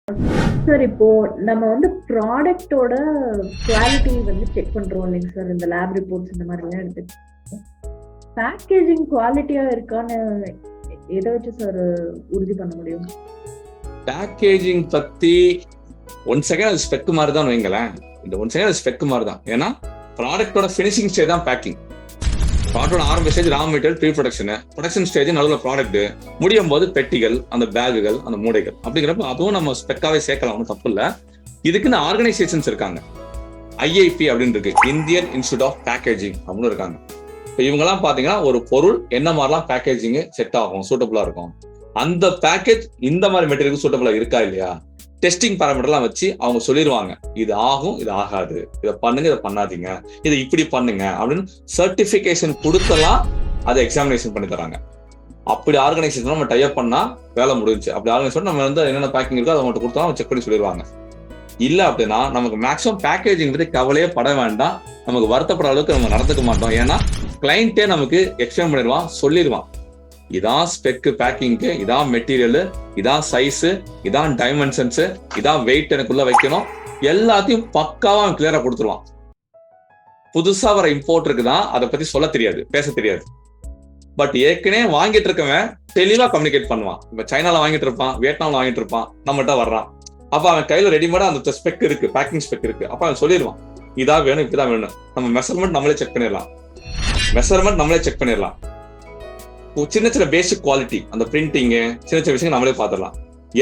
Sir இப்போ நம்ம வந்து ப்ராடக்ட்டோட குவாலிட்டி வந்து செக் பண்றோம் இல்லைங்க சார். இந்த லேப் ரிப்போர்ட்ஸ் இந்த மாதிரிலாம் எடுத்து பேக்கேஜிங் குவாலிட்டியா இருக்கான்னு எதை வச்சு சார் உறுதி பண்ண முடியும்? பேக்கேஜிங் பத்தி ஒன் செகண்ட் அது ஸ்பெக் மாதிரி தான் வைங்களேன். இந்த ஒன் செகண்ட் அது ஸ்பெக் மாதிரி தான். ஏன்னா ப்ராடக்டோட ஃபினிஷிங் ஸ்டேஜ் தான் பேக்கிங். ப்ராடக்டோட ஆரம்ப stage raw material, pre production stage நடுவில் ப்ராடக்ட், முடியும் போது பெட்டிகள், அந்த பேகுகள், அந்த மூடைகள். அப்படிங்கிறப்ப அதுவும் நம்ம ஸ்பெக்காவே சேர்க்கலாம், ஒன்றும் தப்பு இல்லை. இதுக்குன்னு ஆர்கனைசேஷன்ஸ் இருக்காங்க. IIP அப்படின்னு இருக்கு, இந்தியன் இன்ஸ்டியூட் ஆஃப் பேக்கேஜிங் அப்படின்னு இருக்காங்க. இப்போ இவங்கெல்லாம் பார்த்தீங்கன்னா ஒரு பொருள் என்ன மாதிரிலாம் பேக்கேஜிங் செட் ஆகும், சூட்டபுளா இருக்கும், அந்த பேக்கேஜ் இந்த மாதிரி மெட்டீரியலுக்கு சூட்டபுளா இருக்கா இல்லையா, டெஸ்டிங் பாராமீட்டர்லாம் வச்சு அவங்க சொல்லிடுவாங்க. இது ஆகும், இது ஆகாது, இதை பண்ணுங்க, இதை பண்ணாதீங்க, இதை இப்படி பண்ணுங்க அப்படின்னு சர்டிபிகேஷன் கொடுத்தலாம் அதை எக்ஸாமினேஷன் பண்ணி தராங்க. அப்படி ஆர்கனைசேஷன் நம்ம டைப் பண்ணா வேலை முடிஞ்சு. அப்படி ஆர்கனைசேஷன் நம்ம வந்து என்னென்ன பேக்கிங் இருக்கோ அதை மட்டும் கொடுத்தா செக் பண்ணி சொல்லிடுவாங்க. இல்ல அப்படின்னா நமக்கு மேக்ஸிமம் பேக்கேஜிங் பத்தி கவலையே பட வேண்டாம். நமக்கு வருத்தப்பட அளவுக்கு நம்ம நடந்துக்க மாட்டோம். ஏன்னா கிளைண்டே நமக்கு எக்ஸ்பிளைன் பண்ணிடுவான், சொல்லிடுவான். இதான் ஸ்பெக் பேக்கிங்க்கு, இதான் மெட்டீரியல், இதான் சைஸ், இதான் டைமென்ஷன்ஸ், இதான் வெயிட் எனக்குள்ள வைக்கணும், எல்லாத்தையும் பக்காவா கிளியரா கொடுத்துருவான். புதுசா வர இம்போர்ட்டருக்கு தான் அதை பத்தி சொல்ல தெரியாது, பேச தெரியாது. பட் ஏற்கனவே வாங்கிட்டு இருக்கவன் தெளிவா கம்யூனிகேட் பண்ணுவான். இப்ப சைனால வாங்கிட்டு இருப்பான், வியட்நாம்ல வாங்கிட்டு இருப்பான், நம்மகிட்ட வர்றான். அப்ப அவன் கையில ரெடிமேடா அந்த ஸ்பெக் இருக்கு, பேக்கிங் ஸ்பெக் இருக்கு. அப்ப அவன் சொல்லிடுவான், இதான் வேணும், இப்படிதான் வேணும். நம்ம மெஷர்மெண்ட் நம்மளே செக் பண்ணிடலாம். சின்ன சின்ன பேசிக் குவாலிட்டி, அந்த பிரிண்டிங், சின்ன சின்ன விஷயங்கள் நம்மளே பார்த்துடலாம்.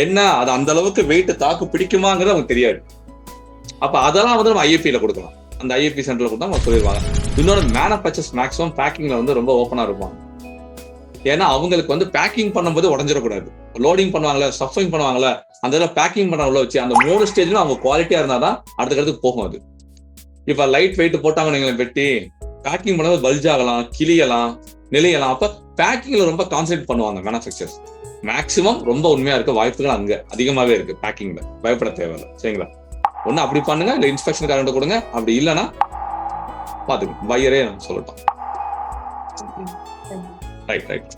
என்ன அது அந்த அளவுக்கு வெயிட் தாக்கு பிடிக்குமாங்கிறது அவங்களுக்கு தெரியாது. அப்ப அதெல்லாம் வந்து நம்ம IIP-ல கொடுக்கலாம். அந்த IIP சென்டர்ல கொடுத்தா அவங்க சொல்லிடுவாங்க. இன்னொரு மேனுஃபேக்சர்ஸ் மேக்ஸிமம் பேக்கிங்ல வந்து ரொம்ப ஓப்பனா இருப்பாங்க. ஏன்னா அவங்களுக்கு வந்து பேக்கிங் பண்ணும்போது உடஞ்சிடக்கூடாது. லோடிங் பண்ணுவாங்கல்ல, ஸ்டஃபிங் பண்ணுவாங்கல்ல, அந்த இதில் பேக்கிங் பண்ண உள்ள வச்சு அந்த 3 ஸ்டேஜ்ல அவங்க குவாலிட்டியா இருந்தாதான் அடுத்த போகும். அது இப்ப லைட் வெயிட் போட்டாங்க நீங்க வெட்டி பேக்கிங் பண்ணும்போது பல்ஜ் ஆகலாம், கிளியலாம், நெளியலாம். அப்ப பேக்கிங்ல ரொம்ப கான்சென்ட்ரேட் பண்ணுவாங்க மேனுஃபேக்சர்ஸ். மேக்ஸிமம் ரொம்ப உண்மையா இருக்க வாய்ப்புகள் அங்க அதிகமாவே இருக்கு. பேக்கிங்ல பயப்பட தேவையில்லை. சரிங்களா? ஒண்ணு அப்படி பண்ணுங்க, இல்ல இன்ஸ்பெக்ஷன் காரண்ட் கொடுங்க. அப்படி இல்லைன்னா பாத்துங்க, பையரே சொல்லட்டும். ரைட்.